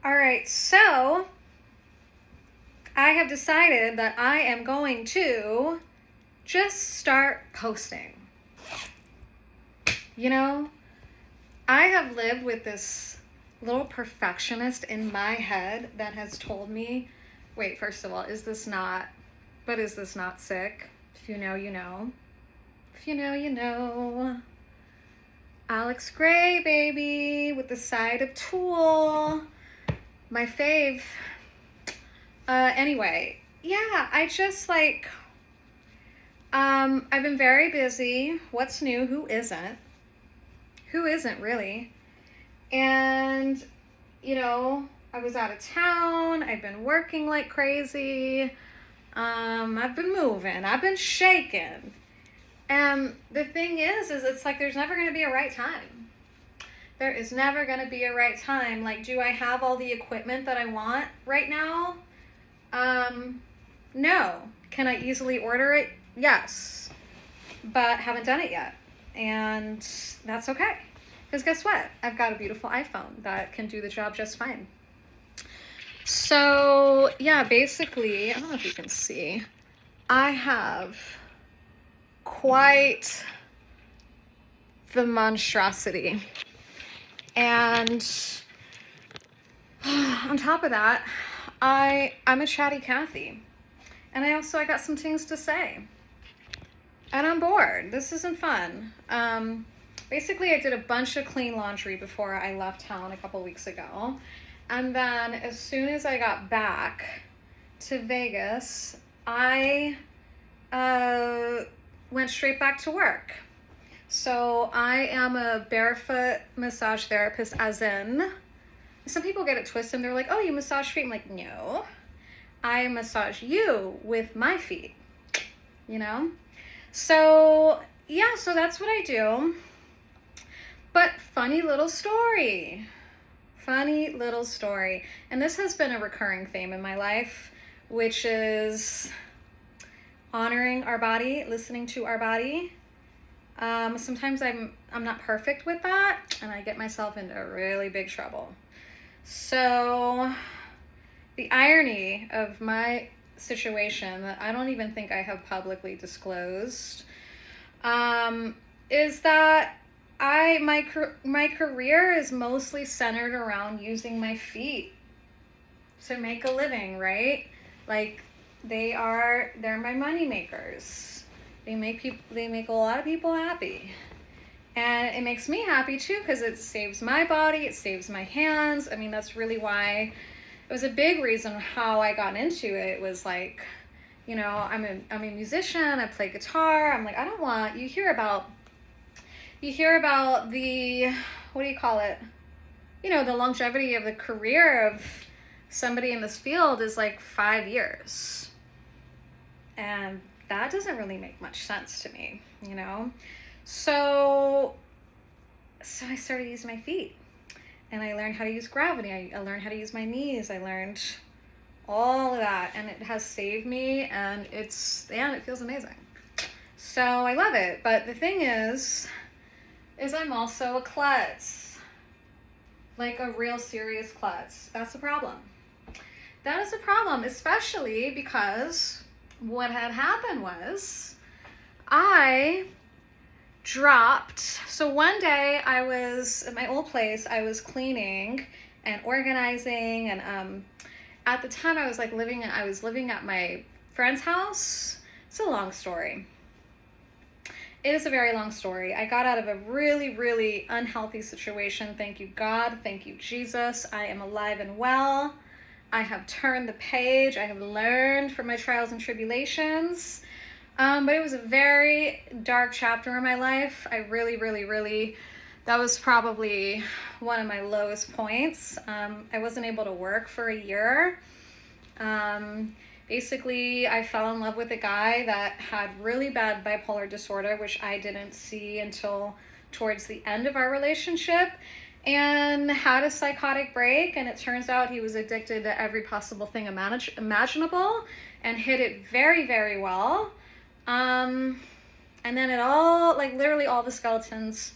All right, so I have decided that I am going to just start posting. You know, I have lived with this little perfectionist in my head that has told me, wait, first of all, is this not sick? If you know, you know. If you know, you know. Alex Gray, baby, with the side of Tool. My fave. Anyway, yeah, I just I've been very busy. What's new? Who isn't? Who isn't really? And, I was out of town. I've been working like crazy. I've been moving. I've been shaking. And the thing is it's like there's never going to be a right time. There is never going to be a right time. Like, do I have all the equipment that I want right now? No. Can I easily order it? Yes. But haven't done it yet. And that's okay. Because guess what? I've got a beautiful iPhone that can do the job just fine. So, yeah, basically, I don't know if you can see, I have quite the monstrosity. And on top of that, I'm a chatty Cathy. And I got some things to say. And I'm bored. This isn't fun. Basically, I did a bunch of clean laundry before I left town a couple weeks ago. And then as soon as I got back to Vegas, I went straight back to work. So I am a Barefoot massage therapist, as in, some people get it twisted and they're like, oh, you massage feet? I'm like, no, I massage you with my feet, So, yeah, so that's what I do. But funny little story. And this has been a recurring theme in my life, which is honoring our body, listening to our body. Sometimes I'm not perfect with that, and I get myself into really big trouble. So the irony of my situation that I don't even think I have publicly disclosed is that my career is mostly centered around using my feet to make a living, right? Like, they're my money makers. They make a lot of people happy. And it makes me happy too, because it saves my body, it saves my hands. I mean, that's really why it was a big reason how I got into it. It was like, I'm a musician, I play guitar. I'm like, I don't want, you hear about the, what do you call it? The longevity of the career of somebody in this field is like 5 years. And that doesn't really make much sense to me, So I started using my feet, and I learned how to use gravity. I learned how to use my knees. I learned all of that, and it has saved me, and it feels amazing. So I love it. But the thing is I'm also a klutz, like a real serious klutz. That's a problem. That is a problem, especially because what had happened was I dropped. So one day I was at my old place, I was cleaning and organizing, and at the time I was living at my friend's house. It's a long story. It is a very long story. I got out of a really, really unhealthy situation. Thank you, God. Thank you, Jesus. I am alive and well. I have turned the page. I have learned from my trials and tribulations. But it was a very dark chapter in my life. I really, really, really, that was probably one of my lowest points. I wasn't able to work for a year. Basically, I fell in love with a guy that had really bad bipolar disorder, which I didn't see until towards the end of our relationship, and had a psychotic break. And it turns out he was addicted to every possible thing imaginable and hid it very, very well. And then it all, literally all the skeletons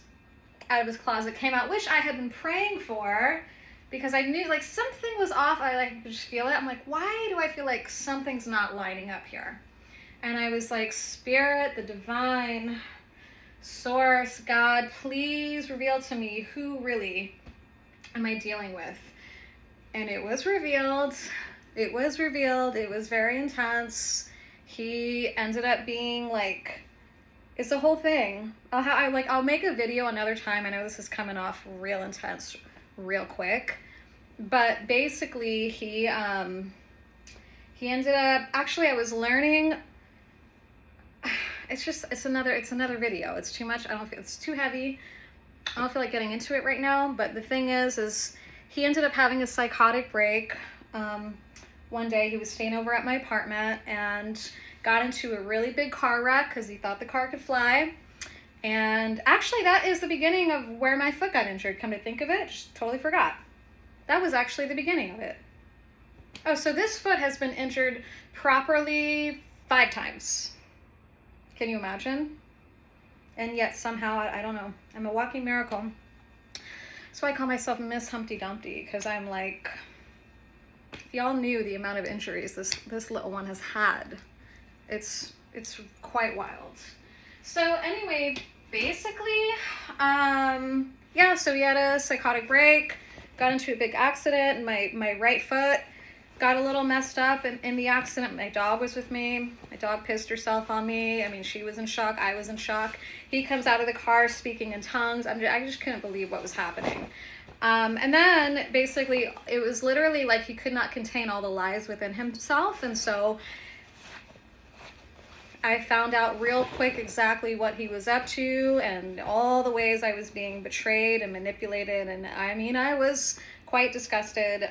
out of his closet came out, which I had been praying for because I knew like something was off. I like could just feel it. I'm like, why do I feel like something's not lining up here? And I was like, Spirit, the divine source, God, please reveal to me who really am I dealing with? And it was revealed. It was revealed. It was very intense. He ended up being like, it's a whole thing. I'll make a video another time. I know this is coming off real intense, real quick, but basically he ended up, actually I was learning, it's another video. It's too much. It's too heavy. I don't feel like getting into it right now, but the thing is he ended up having a psychotic break. One day he was staying over at my apartment and got into a really big car wreck because he thought the car could fly. And actually that is the beginning of where my foot got injured. Come to think of it, just totally forgot. That was actually the beginning of it. Oh, so this foot has been injured properly 5 times. Can you imagine? And yet somehow, I don't know, I'm a walking miracle. That's why I call myself Miss Humpty Dumpty, because I'm like, if y'all knew the amount of injuries this little one has had, it's quite wild. So anyway, basically, yeah, so he had a psychotic break, got into a big accident, and my right foot got a little messed up in the accident. My dog was with me. My dog pissed herself on me. I mean, she was in shock. I was in shock. He comes out of the car speaking in tongues. I just couldn't believe what was happening. And then basically it was literally like he could not contain all the lies within himself. And so I found out real quick exactly what he was up to and all the ways I was being betrayed and manipulated. And I mean, I was quite disgusted.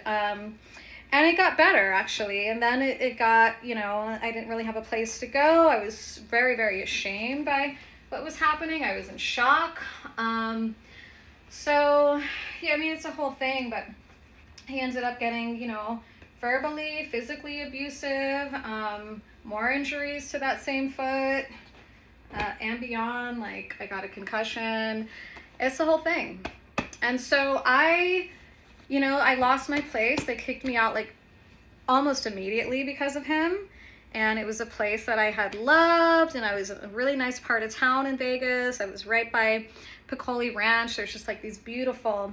And it got better, actually. And then it got, you know, I didn't really have a place to go. I was very, very ashamed by what was happening. I was in shock. So, yeah, I mean, it's a whole thing, but he ended up getting, you know, verbally, physically abusive, more injuries to that same foot, and beyond. Like, I got a concussion. It's the whole thing. And so I lost my place. They kicked me out like almost immediately because of him. And it was a place that I had loved, and I was in a really nice part of town in Vegas. I was right by Piccoli Ranch. There's just like these beautiful,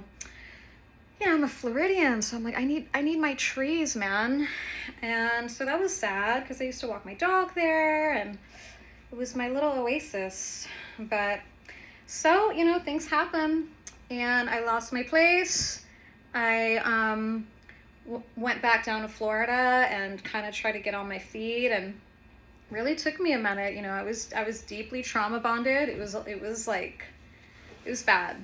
I'm a Floridian, so I'm like, I need my trees, man. And so that was sad because I used to walk my dog there, and it was my little oasis. But so, things happen, and I lost my place. I went back down to Florida and kind of tried to get on my feet, and really took me a minute. I was deeply trauma bonded. It was bad.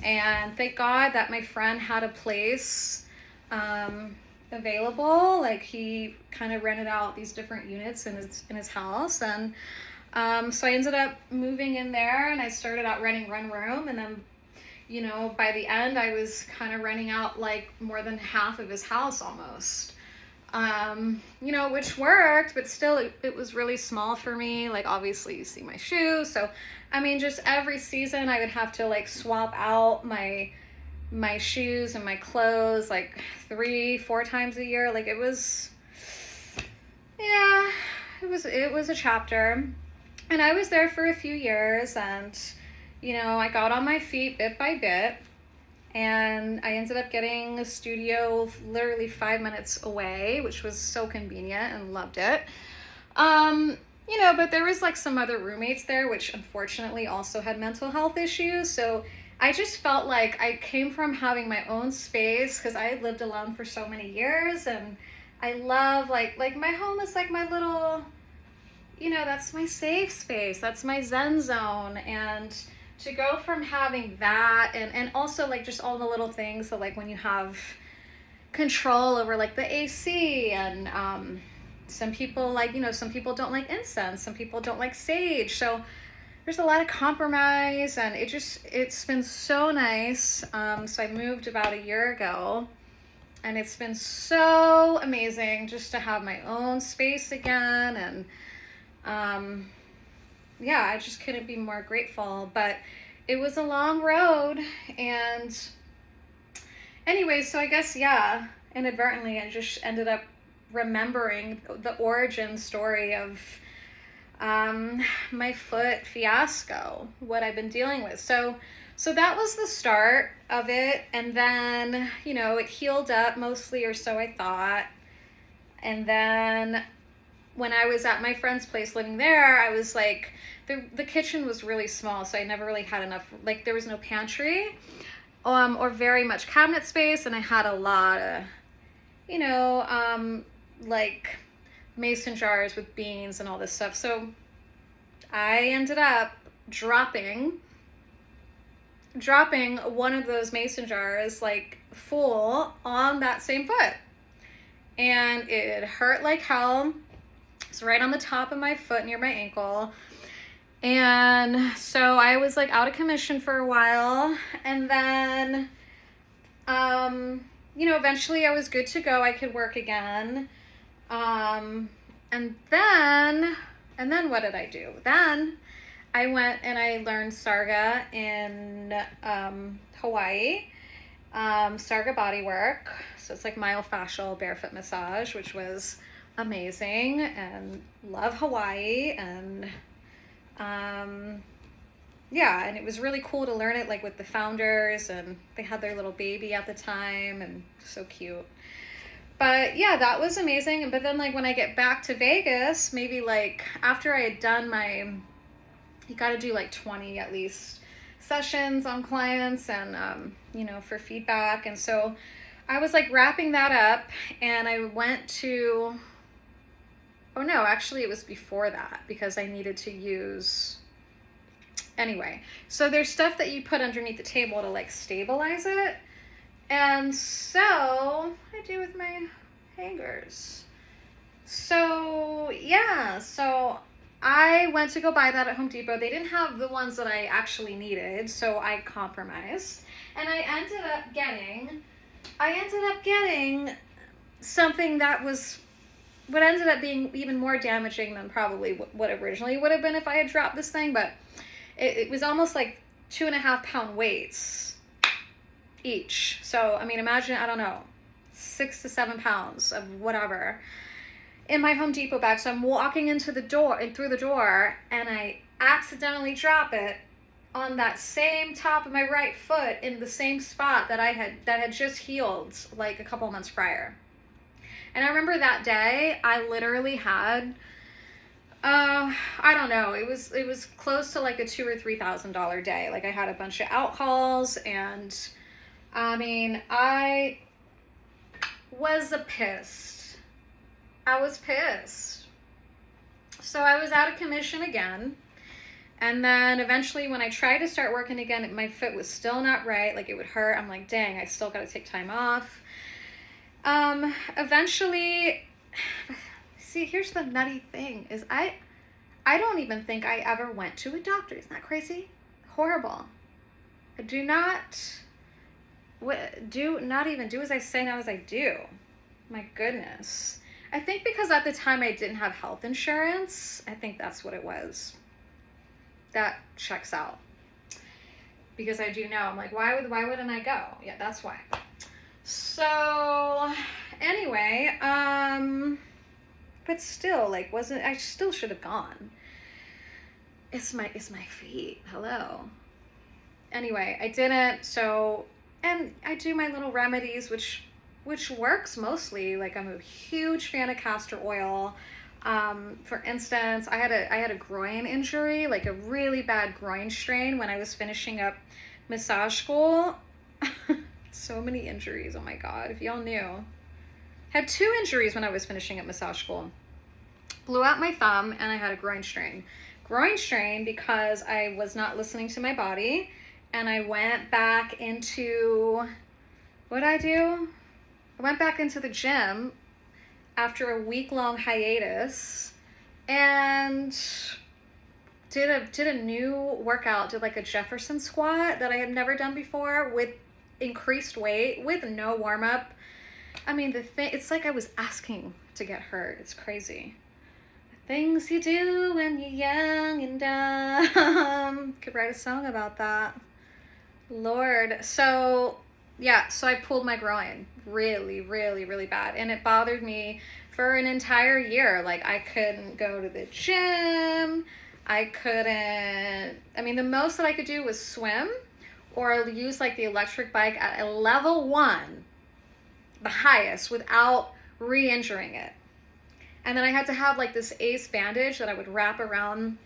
And thank God that my friend had a place available. Like, he kind of rented out these different units in his house, and so I ended up moving in there, and I started out renting one room, and then by the end I was kind of renting out like more than half of his house almost. Which worked, but still it was really small for me. Like, obviously you see my shoes, so I mean, just every season I would have to like swap out my shoes and my clothes like 3-4 times a year. Like, it was a chapter. And I was there for a few years, and I got on my feet bit by bit, and I ended up getting a studio literally 5 minutes away, which was so convenient, and loved it. But there was like some other roommates there, which unfortunately also had mental health issues. So I just felt like I came from having my own space, because I had lived alone for so many years, and I love like my home is like my little, that's my safe space. That's my Zen zone. And to go from having that and also like just all the little things, so like when you have control over like the AC, and some people some people don't like incense, some people don't like sage, so there's a lot of compromise, and it's been so nice. So I moved about a year ago, and it's been so amazing just to have my own space again, and I just couldn't be more grateful. But it was a long road, and Anyway, so I guess, yeah, inadvertently, I just ended up remembering the origin story of my foot fiasco, what I've been dealing with. So that was the start of it. And then, you know, it healed up mostly, or so I thought. And then when I was at my friend's place living there, I was like, the kitchen was really small, so I never really had enough, like there was no pantry or very much cabinet space, and I had a lot of, you know, like mason jars with beans and all this stuff. So I ended up dropping one of those mason jars like full on that same foot, and it hurt like hell. It's right on the top of my foot near my ankle. And so I was like out of commission for a while, and then you know, eventually I was good to go. I could work again. And then what did I do? Then I went and I learned Sarga in Hawaii, Sarga Bodywork. So it's like myofascial barefoot massage, which was amazing, and love Hawaii. And yeah, and it was really cool to learn it like with the founders, and they had their little baby at the time, and so cute. But yeah, that was amazing. But then like when I get back to Vegas, maybe like after I had done my, you got to do like 20 at least sessions on clients, and you know, for feedback. And so I was like wrapping that up, and I went to, oh no, actually it was before that, because I needed to use, anyway. So there's stuff that you put underneath the table to like stabilize it. And so I do with my hangers. So yeah, so I went to go buy that at Home Depot. They didn't have the ones that I actually needed, so I compromised. And I ended up getting something that was what ended up being even more damaging than probably what originally would have been if I had dropped this thing. But it was almost like 2.5 pound weights each. So, I mean, imagine, I don't know, 6 to 7 pounds of whatever in my Home Depot bag. So I'm walking into the door and through the door, and I accidentally drop it on that same top of my right foot in the same spot that had just healed like a couple months prior. And I remember that day I literally had I don't know, it was close to like a $2,000 or $3,000 day. Like I had a bunch of out calls, and I mean, I was pissed. I was pissed. So I was out of commission again. And then eventually when I tried to start working again, my foot was still not right. Like it would hurt. I'm like, dang, I still got to take time off. Eventually, see, here's the nutty thing is I don't even think I ever went to a doctor. Isn't that crazy? Horrible. I do not even do as I say, now as I do. My goodness. I think because at the time I didn't have health insurance. I think that's what it was. That checks out. Because I do know. I'm like, why wouldn't I go? Yeah, that's why. So anyway, but still, like, I still should have gone. It's my feet. Hello. Anyway, I didn't. So, and I do my little remedies, which works mostly. Like, I'm a huge fan of castor oil. For instance, I had a groin injury, like a really bad groin strain when I was finishing up massage school. So many injuries. Oh my God. If y'all knew. Had 2 injuries when I was finishing up massage school. Blew out my thumb, and I had a groin strain. Groin strain because I was not listening to my body, and I went back into, what'd I do? I went back into the gym after a week-long hiatus and did a new workout, did like a Jefferson squat that I had never done before with increased weight, with no warm-up. I mean, it's like I was asking to get hurt. It's crazy. The things you do when you're young and dumb. Could write a song about that. Lord. So Yeah, so I pulled my groin really, really, really bad. And it bothered me for an entire year. Like, I couldn't go to the gym. I couldn't, I mean, the most that I could do was swim or use like the electric bike at a level 1, the highest, without re-injuring it. And then I had to have like this ace bandage that I would wrap around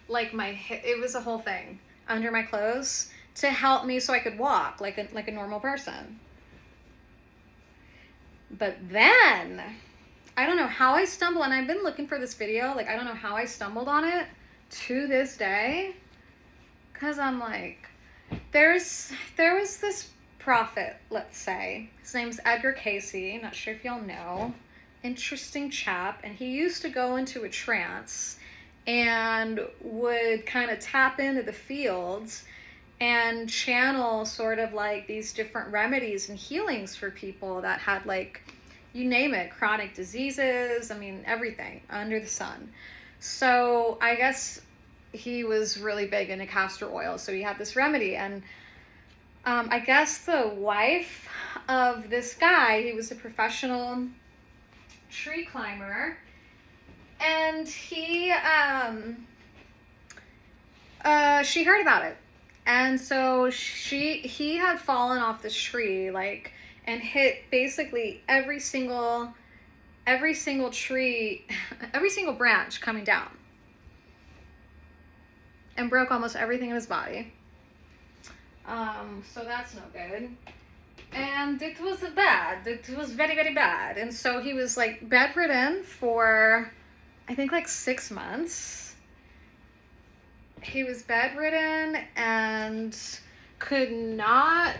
like my hip. It was a whole thing under my clothes to help me so I could walk like a normal person. But then I don't know how I stumbled, and I've been looking for this video. Like, I don't know how I stumbled on it to this day. Because I'm like, there was this prophet, let's say. His name's Edgar Casey. Not sure if y'all know. Interesting chap. And he used to go into a trance and would kind of tap into the fields and channel sort of like these different remedies and healings for people that had, like, you name it, chronic diseases, I mean, everything under the sun. So I guess he was really big into castor oil. So he had this remedy. And I guess the wife of this guy, he was a professional tree climber. And she heard about it. And so he had fallen off this tree, like, and hit basically every single tree, every single branch coming down, and broke almost everything in his body. So that's no good. And it was bad. It was very, very bad. And so he was like bedridden for, I think, like 6 months. He was bedridden and could not,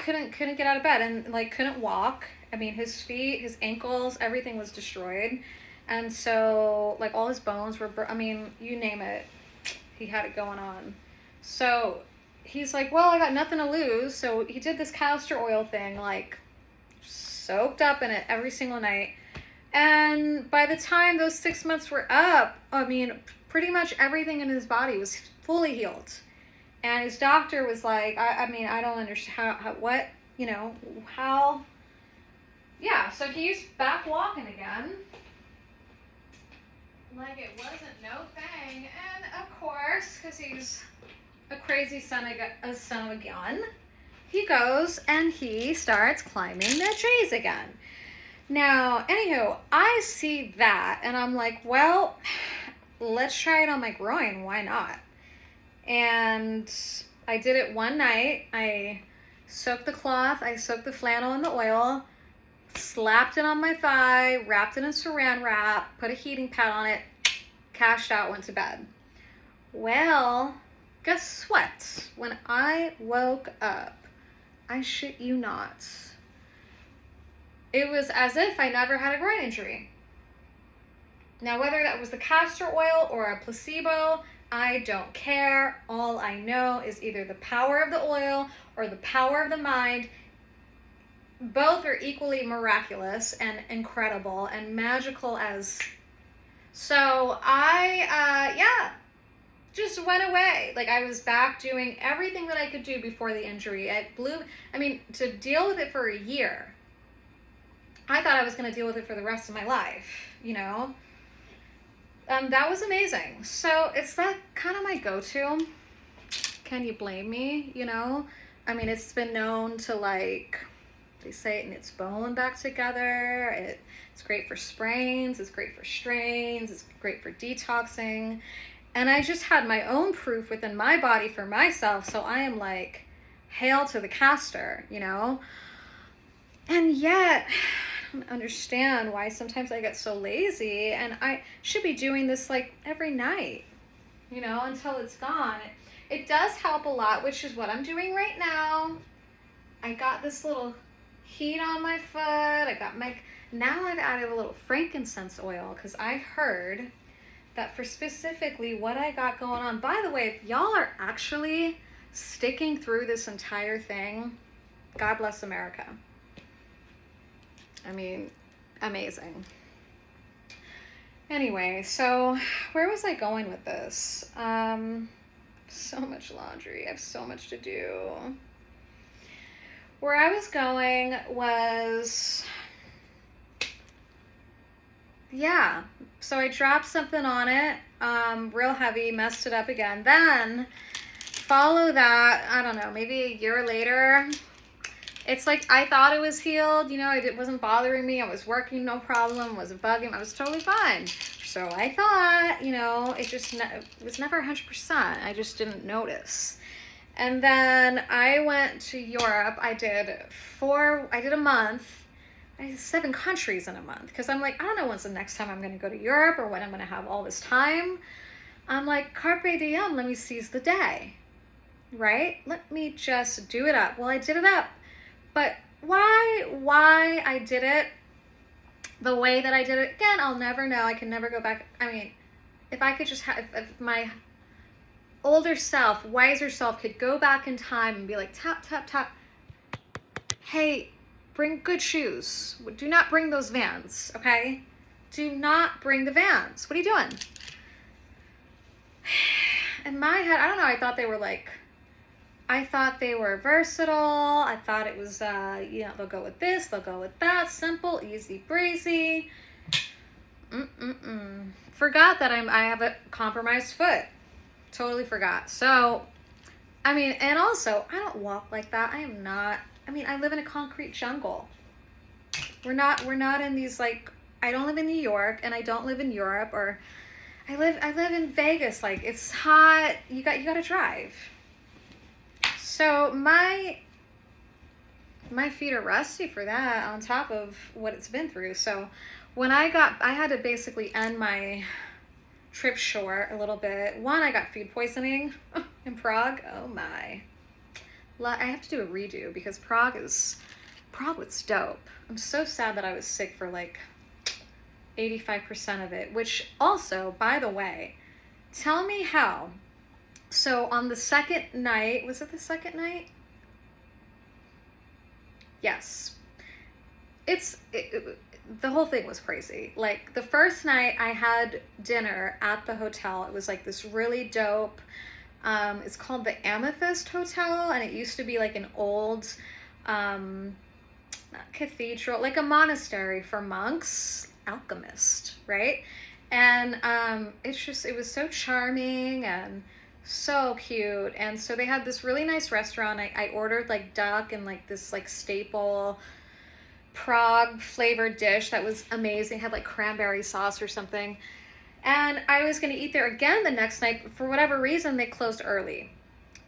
couldn't get out of bed, and like couldn't walk. I mean, his feet, his ankles, everything was destroyed. And so like all his bones were, I mean, you name it, he had it going on. So he's like, well, I got nothing to lose. So he did this castor oil thing, like soaked up in it every single night. And by the time those 6 months were up, I mean, pretty much everything in his body was fully healed. And his doctor was like, I mean, I don't understand what, you know, how. Yeah, so he's back walking again. Like it wasn't no thing. And of course, because he's a crazy son of a gun, he goes and he starts climbing the trees again. Now, anywho, I see that and I'm like, well, let's try it on my groin. Why not? And I did it one night. I soaked the cloth, I soaked the flannel in the oil, slapped it on my thigh, wrapped it in saran wrap, put a heating pad on it, cashed out, went to bed. Well, guess what? When I woke up, I shit you not, it was as if I never had a groin injury. Now, whether that was the castor oil or a placebo, I don't care. All I know is either the power of the oil or the power of the mind. Both are equally miraculous and incredible and magical as. So I, just went away. Like, I was back doing everything that I could do before the injury. To deal with it for a year, I thought I was going to deal with it for the rest of my life, you know? That was amazing. So it's that kind of my go-to. Can you blame me, you know? I mean, it's been known to, like, they say it knits bone back together. It's great for sprains. It's great for strains. It's great for detoxing. And I just had my own proof within my body for myself. So I am like, hail to the castor, you know? And yet, I don't understand why sometimes I get so lazy, and I should be doing this like every night, you know, until it's gone. It does help a lot, which is what I'm doing right now. I got this little heat on my foot. Now I've added a little frankincense oil because I heard that for specifically what I got going on. By the way, if y'all are actually sticking through this entire thing, God bless America. I mean, amazing. Anyway, so where was I going with this? So much laundry. I have so much to do. Where I was going was, yeah. So I dropped something on it, real heavy, messed it up again. Then follow that, I don't know, maybe a year later, it's like I thought it was healed, you know, it wasn't bothering me. I was working, no problem, wasn't bugging, I was totally fine. So I thought, you know, it was never 100%. I just didn't notice. And then I went to Europe. I did a month. I did 7 countries in a month because I'm like, I don't know when's the next time I'm going to go to Europe or when I'm going to have all this time. I'm like, carpe diem, let me seize the day, right? Let me just do it up. Well, I did it up. But why I did it the way that I did it, again, I'll never know. I can never go back. I mean, if I could just have, if my older self, wiser self could go back in time and be like, tap, tap, tap. Hey, bring good shoes. Do not bring those Vans, okay? Do not bring the Vans. What are you doing? In my head, I don't know, I thought they were versatile. I thought it was, you know, they'll go with this, they'll go with that. Simple, easy breezy. Forgot that I have a compromised foot. Totally forgot. So, I mean, and also, I don't walk like that. I live in a concrete jungle. We're not in these, like, I don't live in New York and I don't live in Europe, or I live in Vegas. Like, it's hot. You got to drive. So my feet are rusty for that, on top of what it's been through. So when I had to basically end my trip short a little bit. One, I got food poisoning in Prague. Oh my. I have to do a redo because Prague was dope. I'm so sad that I was sick for like 85% of it, which also, by the way, tell me how. So on the second night, was it the second night? Yes. The whole thing was crazy. Like, the first night I had dinner at the hotel. It was like this really dope, it's called the Amethyst Hotel, and it used to be like an old cathedral, like a monastery for monks, alchemist, right? And it was so charming and so cute. And so they had this really nice restaurant. I ordered like duck and like this like staple Prague flavored dish that was amazing. Had like cranberry sauce or something. And I was going to eat there again the next night, but for whatever reason they closed early.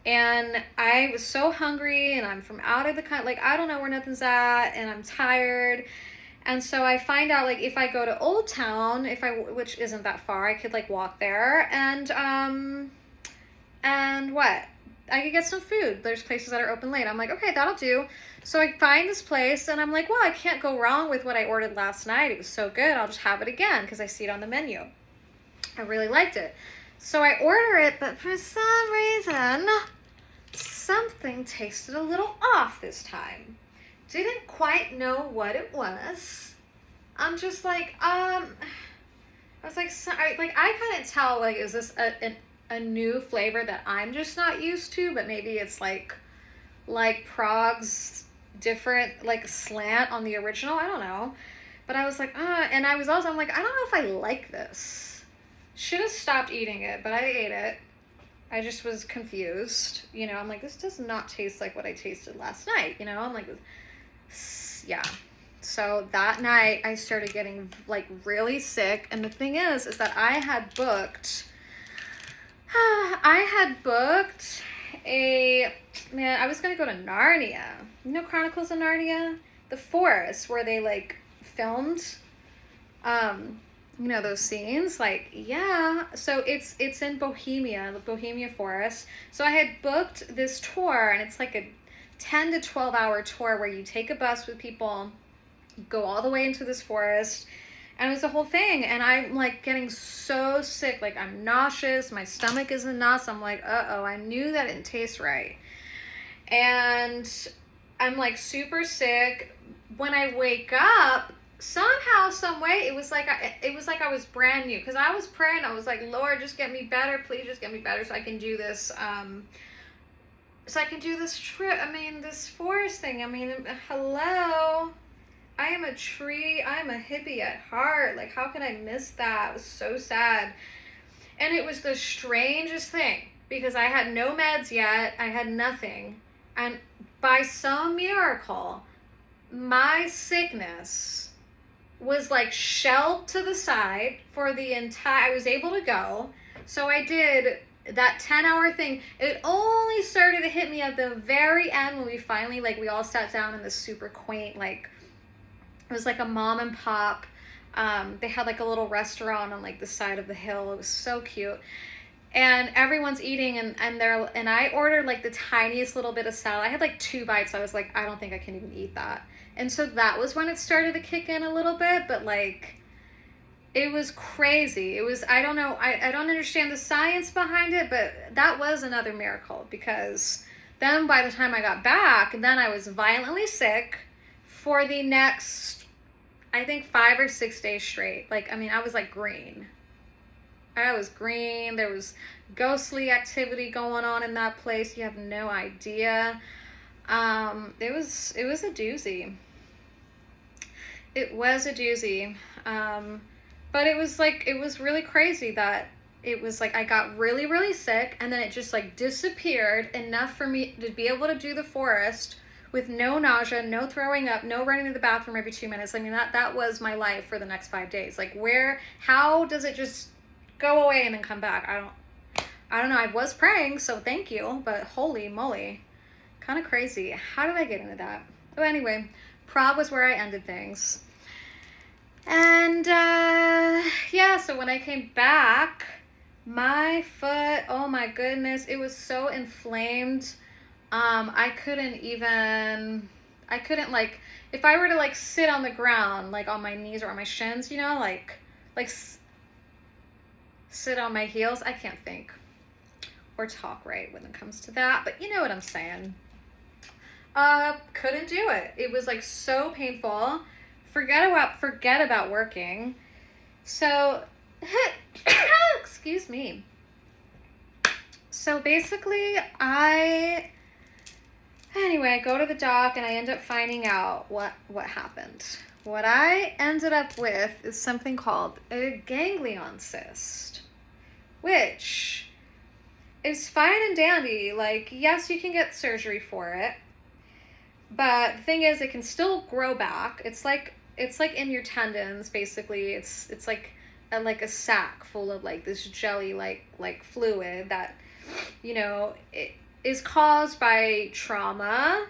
And I was so hungry, and I'm from out of the country, like I don't know where nothing's at, and I'm tired. And so I find out, like, if I go to Old Town, which isn't that far, I could like walk there and what? I could get some food. There's places that are open late. I'm like, okay, that'll do. So I find this place and I'm like, well, I can't go wrong with what I ordered last night. It was so good. I'll just have it again because I see it on the menu. I really liked it. So I order it, but for some reason, something tasted a little off this time. Didn't quite know what it was. I'm just like, I was like, I couldn't tell, like, is this a new flavor that I'm just not used to, but maybe it's like Prague's different, like, slant on the original. I don't know. But I was like, and I'm like, I don't know if I like this. Should have stopped eating it, but I ate it. I just was confused. You know, I'm like, this does not taste like what I tasted last night. You know, I'm like, yeah. So that night I started getting like really sick. And the thing is that I had booked I was going to go to Narnia. You know Chronicles of Narnia? The forest where they like filmed, you know, those scenes, like, yeah. So it's in Bohemia, the Bohemia Forest. So I had booked this tour, and it's like a 10 to 12 hour tour where you take a bus with people, you go all the way into this forest, and it was the whole thing. And I'm like getting so sick, like I'm nauseous, my stomach is in knots. I'm like, uh-oh, I knew that didn't taste right. And I'm like super sick. When I wake up, somehow, some way, it was like I was brand new, because I was praying. I was like, Lord, just get me better, please, just get me better, so I can do this. So I can do this trip. I mean, this forest thing. I mean, hello. I am a tree. I am a hippie at heart. Like, how can I miss that? It was so sad. And it was the strangest thing, because I had no meds yet. I had nothing. And by some miracle, my sickness was like shelved to the side for the entire, I was able to go. So I did that 10-hour thing. It only started to hit me at the very end, when we finally, like, we all sat down in this super quaint, like, it was like a mom and pop. They had like a little restaurant on like the side of the hill. It was so cute. And everyone's eating, and I ordered like the tiniest little bit of salad. I had like 2 bites. I was like, I don't think I can even eat that. And so that was when it started to kick in a little bit, but like, it was crazy. It was, I don't know, I don't understand the science behind it, but that was another miracle, because then by the time I got back, then I was violently sick for the next, I think, 5 or 6 days straight. Like, I mean, I was like green. I was green. There was ghostly activity going on in that place. You have no idea. It was a doozy. It was a doozy. But it was like, it was really crazy that it was like, I got really, really sick, and then it just like disappeared enough for me to be able to do the forest with no nausea, no throwing up, no running to the bathroom every 2 minutes. I mean, that was my life for the next 5 days. Like, how does it just go away and then come back? I don't know. I was praying, so thank you, but holy moly, kind of crazy. How did I get into that? Oh, anyway, Prague was where I ended things. And yeah, so when I came back, my foot, oh my goodness, it was so inflamed. I couldn't like, if I were to like sit on the ground, like on my knees or on my shins, you know, like sit on my heels, I can't think or talk right when it comes to that, but you know what I'm saying. Couldn't do it. It was like so painful. Forget about working. So, excuse me. So basically, I go to the doc, and I end up finding out what happened. What I ended up with is something called a ganglion cyst, which is fine and dandy. Like, yes, you can get surgery for it, but the thing is, it can still grow back. It's like in your tendons, basically. It's like a sack full of like this jelly like fluid that, you know, it is caused by trauma,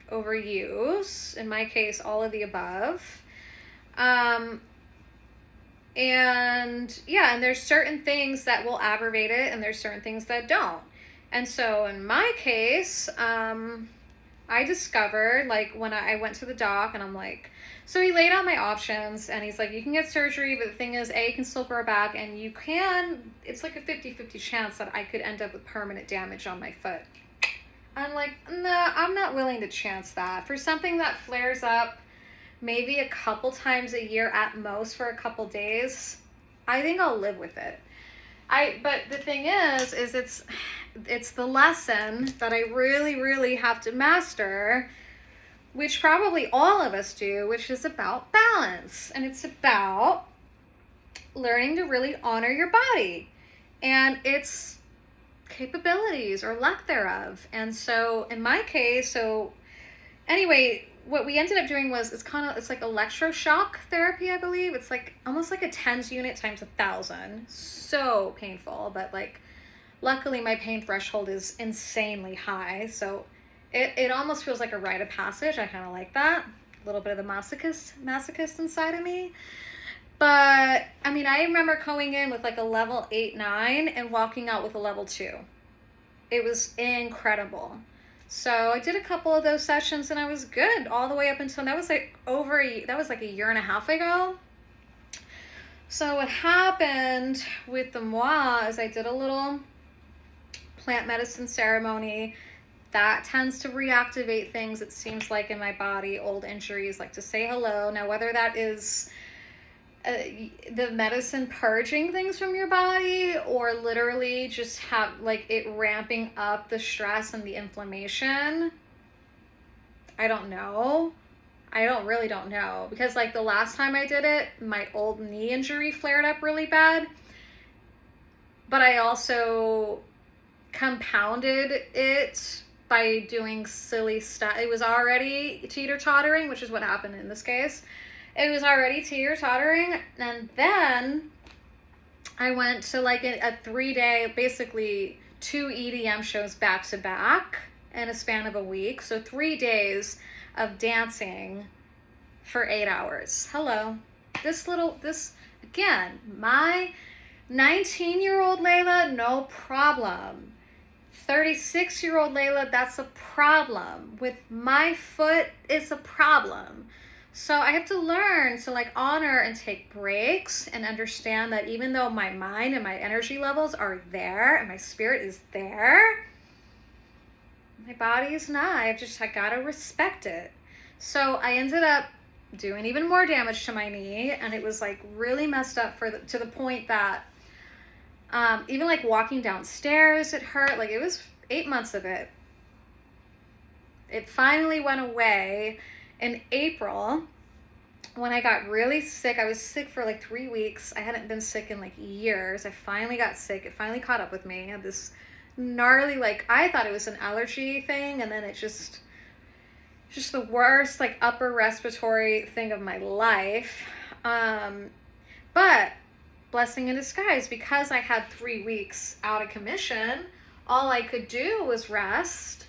overuse, in my case, all of the above. And yeah, and there's certain things that will aggravate it, and there's certain things that don't. And so in my case, I discovered, like, when I went to the doc, and I'm like, so he laid out my options, and he's like, you can get surgery, but the thing is, it can still grow back, and it's like a 50-50 chance that I could end up with permanent damage on my foot. I'm like, no, I'm not willing to chance that. For something that flares up maybe a couple times a year at most for a couple days, I think I'll live with it. But the thing is it's the lesson that I really, really have to master, which probably all of us do, which is about balance. And it's about learning to really honor your body and its capabilities or lack thereof. And so in my case, anyway, what we ended up doing was, it's like electroshock therapy, I believe. It's like almost like a TENS unit times 1,000. So painful, but like, luckily my pain threshold is insanely high. So it almost feels like a rite of passage. I kind of like that. A little bit of the masochist inside of me. But I mean, I remember going in with like a level 8, 9 and walking out with a level 2. It was incredible. So I did a couple of those sessions, and I was good all the way up until, that was like a year and a half ago. So what happened with the moi is I did a little plant medicine ceremony that tends to reactivate things, it seems like, in my body, old injuries, like to say hello. Now, whether that is the medicine purging things from your body, or literally just have like it ramping up the stress and the inflammation, I don't know. I really don't know, because like the last time I did it, my old knee injury flared up really bad, but I also compounded it by doing silly stuff. It was already teeter-tottering, which is what happened in this case. It was already teeter-tottering, and then I went to like a 3-day, basically 2 EDM shows back to back in a span of a week. So 3 days of dancing for 8 hours. Hello. This again, my 19-year-old Layla, no problem. 36-year-old Layla, that's a problem. With my foot, it's a problem. So I have to learn to like honor and take breaks and understand that even though my mind and my energy levels are there and my spirit is there, my body is not. I gotta respect it. So I ended up doing even more damage to my knee, and it was like really messed up to the point that even like walking downstairs, it hurt. Like it was 8 months of it. It finally went away in April when I got really sick. I was sick for like 3 weeks. I hadn't been sick in like years. I finally got sick. It finally caught up with me. I had this gnarly, like, I thought it was an allergy thing, and then it just the worst like upper respiratory thing of my life. But blessing in disguise, because I had 3 weeks out of commission, all I could do was rest.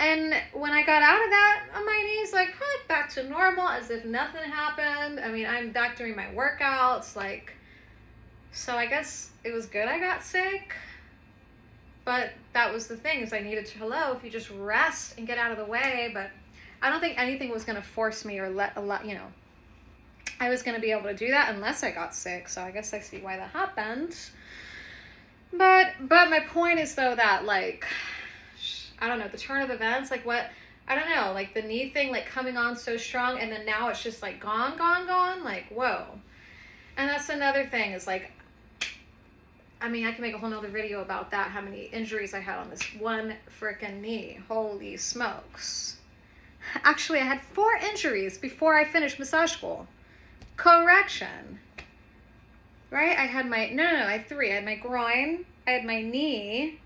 And when I got out of that, my knees like back to normal, as if nothing happened. I mean, I'm back doing my workouts, like, so I guess it was good I got sick. But that was the thing, is I needed to, if you just rest and get out of the way. But I don't think anything was going to force me or I was going to be able to do that unless I got sick. So I guess I see why that happened. But my point is, though, that like, I don't know, the turn of events, like what, I don't know, like the knee thing, like coming on so strong, and then now it's just like gone, like, whoa. And that's another thing, is like, I mean, I can make a whole nother video about that, how many injuries I had on this one freaking knee. Holy smokes. Actually, I had 4 injuries before I finished massage school. Correction. Right? I had I had 3. I had my groin, I had my knee,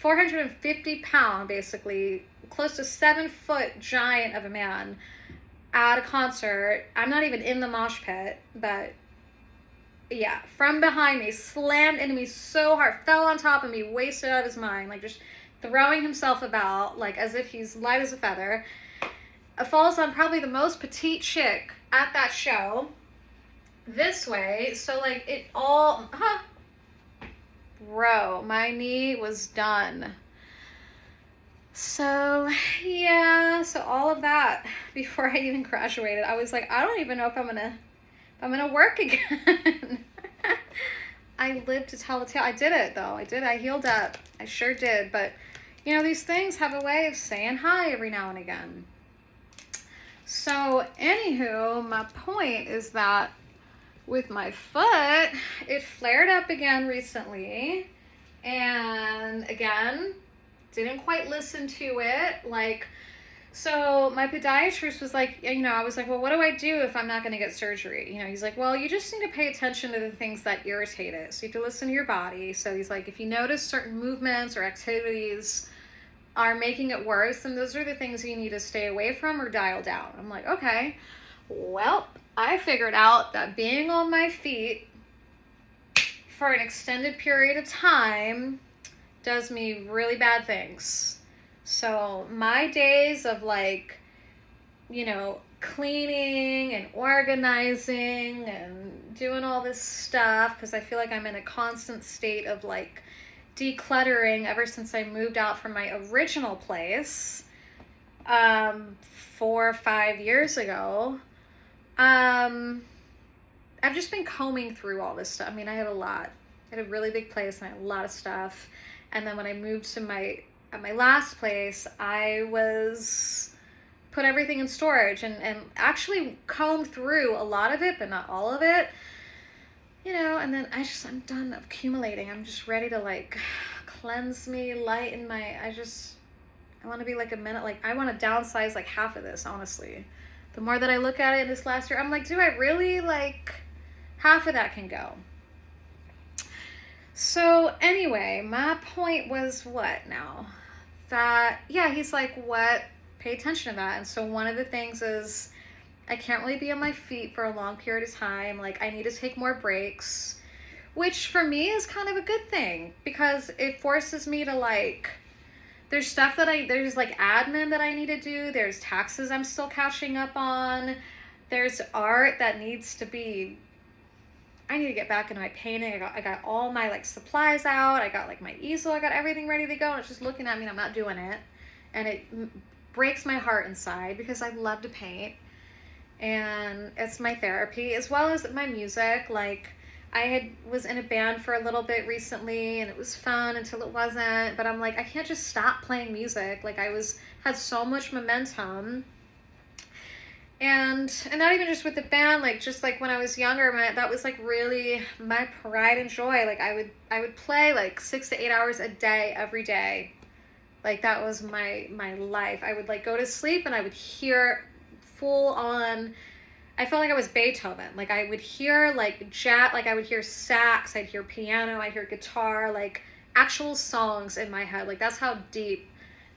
450-pound, basically, close to 7-foot giant of a man at a concert. I'm not even in the mosh pit, but yeah, from behind me, slammed into me so hard, fell on top of me, wasted out of his mind, like just throwing himself about, like as if he's light as a feather. Falls on probably the most petite chick at that show, this way. So like it all, bro, my knee was done. So yeah, so all of that before I even graduated, I was like, I don't even know if I'm gonna work again. I lived to tell the tale. I did it though. I healed up. I sure did. But you know, these things have a way of saying hi every now and again. So anywho, my point is that with my foot, it flared up again recently, and again, didn't quite listen to it. Like, so my podiatrist was like, I was like, well, what do I do if I'm not going to get surgery? He's like, well, you just need to pay attention to the things that irritate it. So you have to listen to your body. So he's like, if you notice certain movements or activities are making it worse, then those are the things you need to stay away from or dial down. I'm like, okay. Well, I figured out that being on my feet for an extended period of time does me really bad things. So my days of like, cleaning and organizing and doing all this stuff, because I feel like I'm in a constant state of like decluttering ever since I moved out from my original place 4 or 5 years ago. I've just been combing through all this stuff. I mean, I had a lot. I had a really big place and I had a lot of stuff. And then when I moved to my at my last place, I was put everything in storage and actually combed through a lot of it, but not all of it. You know, and then I'm done accumulating. I'm just ready to like cleanse me, lighten my, I want to be like a minute, like I want to downsize like half of this, honestly. The more that I look at it this last year, I'm like, do I really, like, half of that can go. So anyway, my point was what now? That, yeah, he's like, what? Pay attention to that. And so one of the things is I can't really be on my feet for a long period of time. Like, I need to take more breaks, which for me is kind of a good thing because it forces me to like, there's stuff that there's like admin that I need to do. There's taxes I'm still catching up on. There's art that needs to be, I need to get back into my painting. I got all my like supplies out. I got like my easel. I got everything ready to go. And it's just looking at me and I'm not doing it. And it breaks my heart inside because I love to paint. And it's my therapy as well as my music. Like I was in a band for a little bit recently and it was fun until it wasn't, but I'm like, I can't just stop playing music. Like had so much momentum. And not even just with the band, like just like when I was younger, that was like really my pride and joy. Like I would play like 6 to 8 hours a day, every day. Like that was my life. I would like go to sleep and I would hear full on, I felt like I was Beethoven. Like I would hear like jazz, like I would hear sax, I'd hear piano, I'd hear guitar, like actual songs in my head. Like that's how deep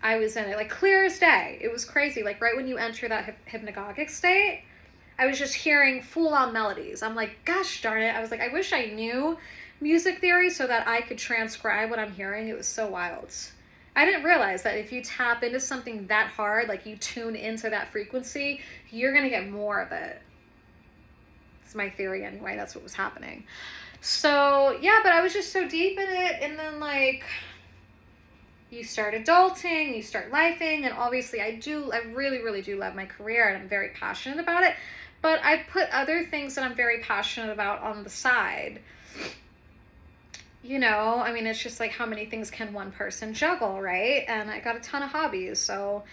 I was in it, like clear as day. It was crazy. Like right when you enter that hypnagogic state, I was just hearing full on melodies. I'm like, gosh darn it. I was like, I wish I knew music theory so that I could transcribe what I'm hearing. It was so wild. I didn't realize that if you tap into something that hard, like you tune into that frequency, you're going to get more of it. It's my theory anyway. That's what was happening. So yeah, but I was just so deep in it. And then like you start adulting, you start lifing. And obviously I really, really do love my career and I'm very passionate about it. But I put other things that I'm very passionate about on the side. You know, I mean, it's just like how many things can one person juggle, right? And I got a ton of hobbies. So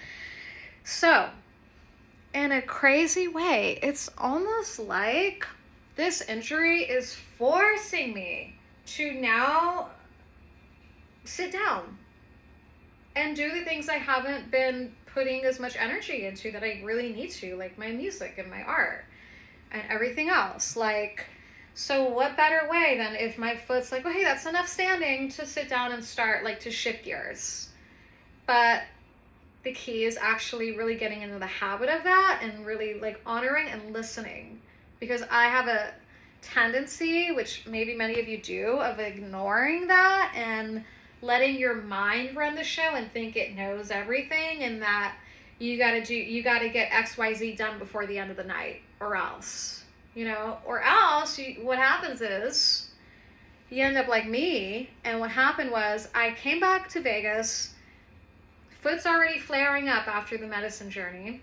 in a crazy way, it's almost like this injury is forcing me to now sit down and do the things I haven't been putting as much energy into that I really need to, like my music and my art and everything else. Like, so what better way than if my foot's like, well, hey, that's enough standing to sit down and start like to shift gears. But the key is actually really getting into the habit of that and really like honoring and listening, because I have a tendency, which maybe many of you do, of ignoring that and letting your mind run the show and think it knows everything and that you got to get XYZ done before the end of the night or else. You know, or else what happens is you end up like me. And what happened was I came back to Vegas, foot's already flaring up after the medicine journey.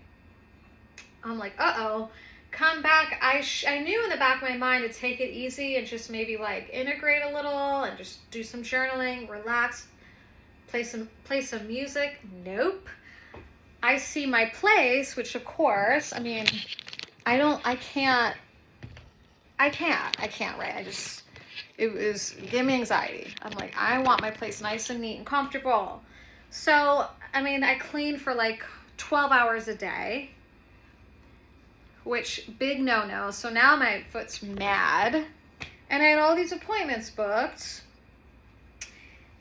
I'm like, uh-oh, come back. I knew in the back of my mind to take it easy and just maybe like integrate a little and just do some journaling, relax, play some music. Nope. I see my place, which of course, I mean, I can't, right? It was giving me anxiety. I'm like, I want my place nice and neat and comfortable. So, I mean, I cleaned for like 12 hours a day, which big no-no. So now my foot's mad and I had all these appointments booked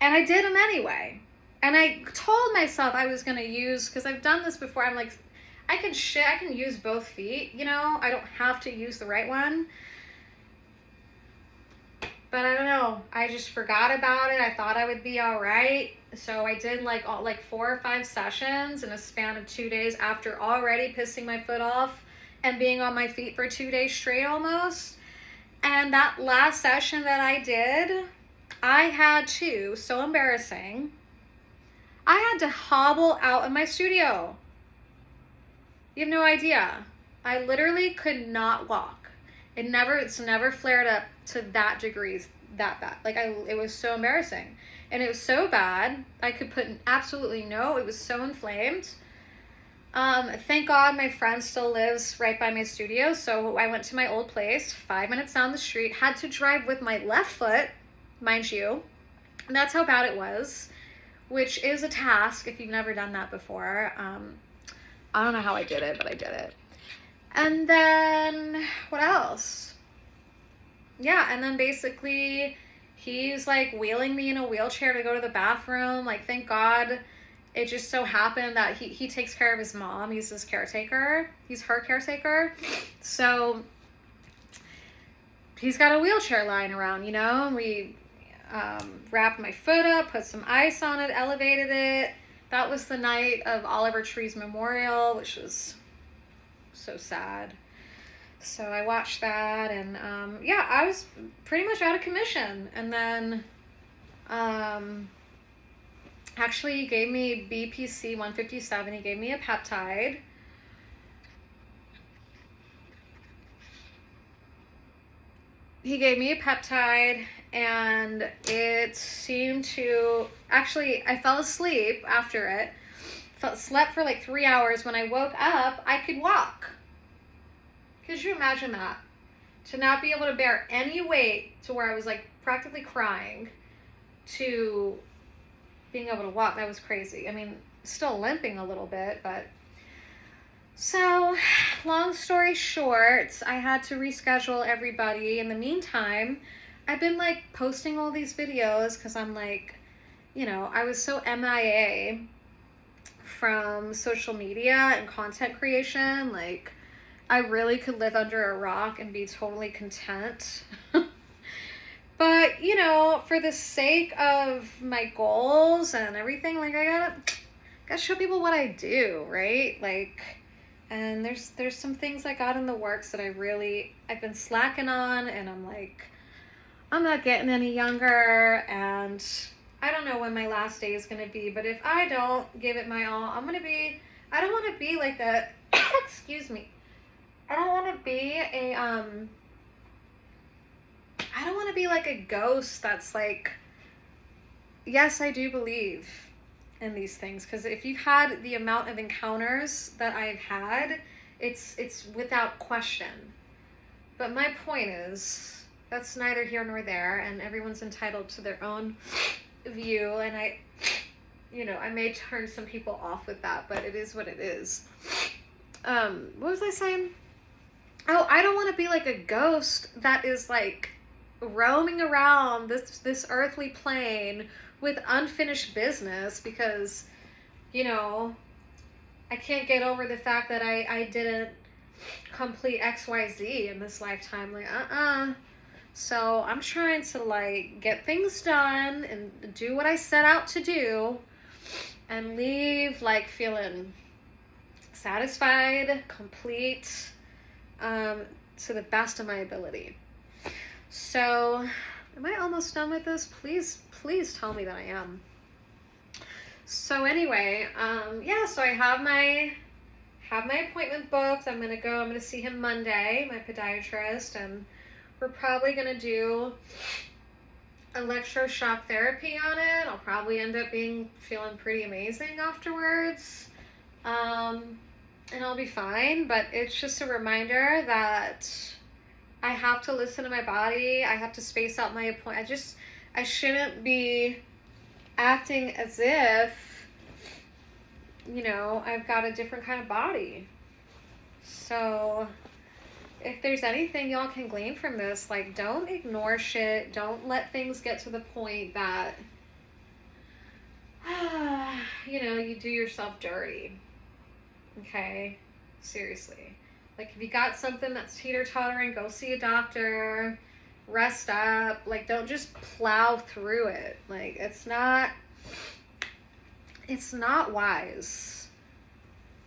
and I did them anyway. And I told myself I was going to use, because I've done this before. I'm like, I can use both feet, you know, I don't have to use the right one. But I don't know, I just forgot about it. I thought I would be all right. So I did like 4 or 5 sessions in a span of 2 days after already pissing my foot off and being on my feet for 2 days straight almost. And that last session that I did, I had to, so embarrassing, I had to hobble out of my studio. You have no idea. I literally could not walk. It's never flared up to that degree, that bad. Like it was so embarrassing. and it was so bad. I could put absolutely no, it was so inflamed. Thank God my friend still lives right by my studio, so I went to my old place, 5 minutes down the street, had to drive with my left foot, mind you, and that's how bad it was, which is a task if you've never done that before. I don't know how I did it, but I did it. And then, what else? Yeah, and then basically, he's like wheeling me in a wheelchair to go to the bathroom. Like, thank God, it just so happened that he takes care of his mom. He's his caretaker. He's her caretaker. So, he's got a wheelchair lying around, you know? And we wrapped my foot up, put some ice on it, elevated it. That was the night of Oliver Tree's memorial, which was so sad. So I watched that, and yeah, I was pretty much out of commission. And then actually he gave me BPC 157. He gave me a peptide. And it seemed to, actually, I fell asleep after it. Slept for like 3 hours. When I woke up, I could walk. Could you imagine that? To not be able to bear any weight to where I was like practically crying, to being able to walk. That was crazy. I mean, still limping a little bit, but. So, long story short, I had to reschedule everybody. In the meantime, I've been like posting all these videos because I'm like, you know, I was so MIA from social media and content creation. Like, I really could live under a rock and be totally content. But, you know, for the sake of my goals and everything, like, I gotta show people what I do, right? Like, and there's some things I got in the works that I've been slacking on, and I'm like, I'm not getting any younger, and I don't know when my last day is going to be, but if I don't give it my all, I don't want to be like a, excuse me, I don't want to be like a ghost that's like, yes, I do believe in these things, because if you've had the amount of encounters that I've had, it's without question. But my point is, that's neither here nor there, and everyone's entitled to their own view, and I may turn some people off with that, but it is what it is. What was I saying? Oh, I don't want to be like a ghost that is like roaming around this earthly plane with unfinished business, because, you know, I can't get over the fact that I didn't complete XYZ in this lifetime. Like, So I'm trying to like get things done and do what I set out to do and leave like feeling satisfied, complete, to the best of my ability. So, am I almost done with this? Please tell me that I am. So anyway, yeah, so I have my appointment booked. I'm gonna see him Monday, my podiatrist, and we're probably gonna do electroshock therapy on it. I'll probably end up feeling pretty amazing afterwards. And I'll be fine, but it's just a reminder that I have to listen to my body. I have to space out my appointment. I shouldn't be acting as if, you know, I've got a different kind of body. So if there's anything y'all can glean from this, like, don't ignore shit. Don't let things get to the point that, you know, you do yourself dirty. Okay? Seriously. Like, if you got something that's teeter-tottering, go see a doctor. Rest up. Like, don't just plow through it. Like, it's not wise.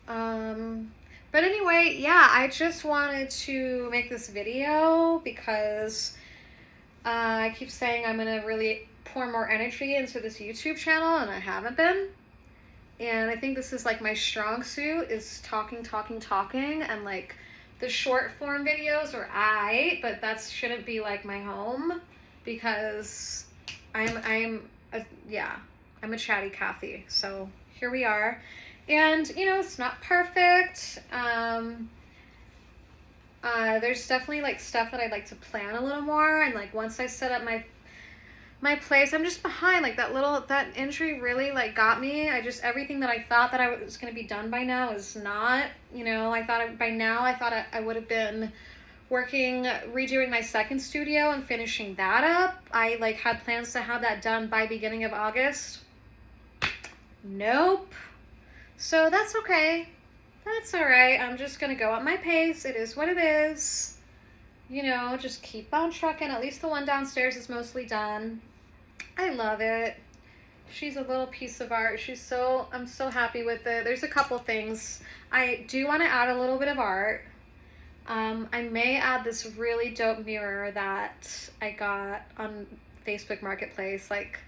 But anyway, yeah, I just wanted to make this video because I keep saying I'm going to really pour more energy into this YouTube channel, and I haven't been. And I think this is like my strong suit, is talking, and like the short form videos are aight, but that shouldn't be like my home, because I'm yeah, I'm a chatty Kathy. So here we are. And, you know, it's not perfect. There's definitely like stuff that I'd like to plan a little more. And like once I set up my place, I'm just behind. Like that injury really like got me. Everything that I thought that I was going to be done by now is not. You know, by now I would have been redoing my second studio and finishing that up. I like had plans to have that done by beginning of August. Nope. So that's okay. That's all right. I'm just going to go at my pace. It is what it is. You know, just keep on trucking. At least the one downstairs is mostly done. I love it. She's a little piece of art. I'm so happy with it. There's a couple things. I do want to add a little bit of art. I may add this really dope mirror that I got on Facebook Marketplace. Like,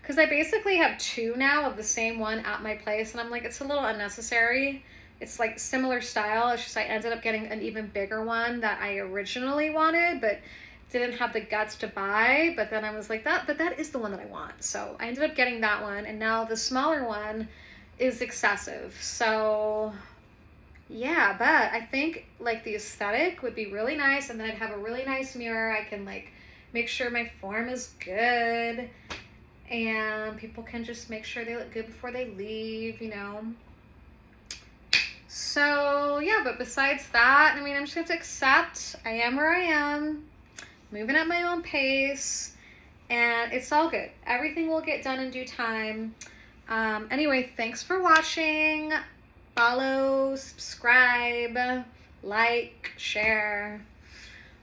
because I basically have two now of the same one at my place. And I'm like, it's a little unnecessary. It's like similar style. It's just I ended up getting an even bigger one that I originally wanted, but didn't have the guts to buy. But then I was like, that is the one that I want. So I ended up getting that one. And now the smaller one is excessive. So yeah, but I think like the aesthetic would be really nice. And then I'd have a really nice mirror. I can like make sure my form is good. And people can just make sure they look good before they leave, you know. So yeah, but besides that, I mean, I'm just going to accept I am where I am, moving at my own pace, and it's all good. Everything will get done in due time. Anyway, thanks for watching. Follow, subscribe, like, share,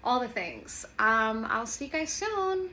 all the things. I'll see you guys soon.